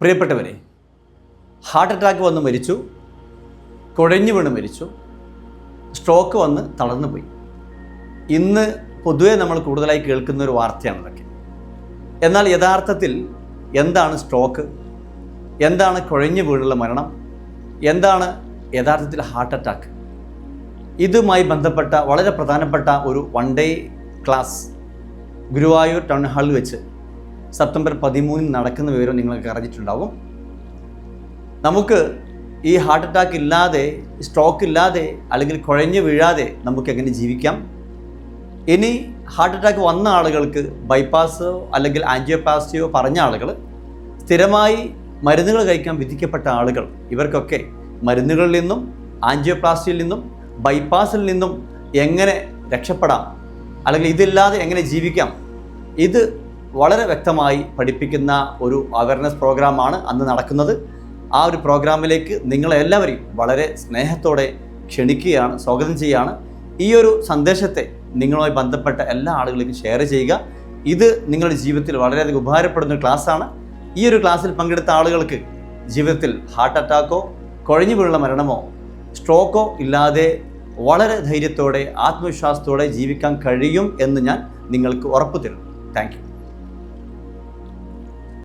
പ്രിയപ്പെട്ടവരെ, heart attack വന്ന് മരിച്ചു, കുഴഞ്ഞു വീണ് മരിച്ചു, സ്ട്രോക്ക് വന്ന് തളർന്നു പോയി. ഇന്ന് പൊതുവെ നമ്മൾ കൂടുതലായി കേൾക്കുന്ന ഒരു വാർത്തയാണ് ഇതൊക്കെ. എന്നാൽ യഥാർത്ഥത്തിൽ എന്താണ് സ്ട്രോക്ക്, എന്താണ് കുഴഞ്ഞു വീണുള്ള മരണം, എന്താണ് യഥാർത്ഥത്തിൽ ഹാർട്ട് അറ്റാക്ക്? ഇതുമായി ബന്ധപ്പെട്ട വളരെ പ്രധാനപ്പെട്ട ഒരു one day class Guruvayur town ഹാളിൽ വെച്ച് സെപ്റ്റംബർ 13 നടക്കുന്ന വിവരം നിങ്ങൾക്ക് അറിഞ്ഞിട്ടുണ്ടാവും. നമുക്ക് ഈ ഹാർട്ട് അറ്റാക്ക് ഇല്ലാതെ, സ്ട്രോക്ക് ഇല്ലാതെ, അല്ലെങ്കിൽ കുഴഞ്ഞു വീഴാതെ നമുക്ക് എങ്ങനെ ജീവിക്കാം? ഇനി ഹാർട്ട് അറ്റാക്ക് വന്ന ആളുകൾക്ക് ബൈപ്പാസോ അല്ലെങ്കിൽ ആൻജിയോപ്ലാസ്റ്റിയോ പറഞ്ഞ ആളുകൾ, സ്ഥിരമായി മരുന്നുകൾ കഴിക്കാൻ വിധിക്കപ്പെട്ട ആളുകൾ, ഇവർക്കൊക്കെ മരുന്നുകളിൽ നിന്നും ആൻജിയോപ്ലാസ്റ്റിയിൽ നിന്നും ബൈപ്പാസിൽ നിന്നും എങ്ങനെ രക്ഷപ്പെടാം, അല്ലെങ്കിൽ ഇതില്ലാതെ എങ്ങനെ ജീവിക്കാം, ഇത് വളരെ വ്യക്തമായി പഠിപ്പിക്കുന്ന ഒരു അവയർനെസ് പ്രോഗ്രാമാണ് അന്ന് നടക്കുന്നത്. ആ ഒരു പ്രോഗ്രാമിലേക്ക് നിങ്ങളെല്ലാവരെയും വളരെ സ്നേഹത്തോടെ ക്ഷണിക്കുകയാണ്, സ്വാഗതം ചെയ്യുകയാണ്. ഈ ഒരു സന്ദേശത്തെ നിങ്ങളുമായി ബന്ധപ്പെട്ട എല്ലാ ആളുകളിലേക്കും ഷെയർ ചെയ്യുക. ഇത് നിങ്ങളുടെ ജീവിതത്തിൽ വളരെയധികം ഉപകാരപ്പെടുന്ന ക്ലാസ്സാണ്. ഈ ഒരു ക്ലാസ്സിൽ പങ്കെടുത്ത ആളുകൾക്ക് ജീവിതത്തിൽ ഹാർട്ട് അറ്റാക്കോ കുഴഞ്ഞു വീഴുള്ള മരണമോ സ്ട്രോക്കോ ഇല്ലാതെ വളരെ ധൈര്യത്തോടെ ആത്മവിശ്വാസത്തോടെ ജീവിക്കാൻ കഴിയും എന്ന് ഞാൻ നിങ്ങൾക്ക് ഉറപ്പു തരുന്നു. Thank you.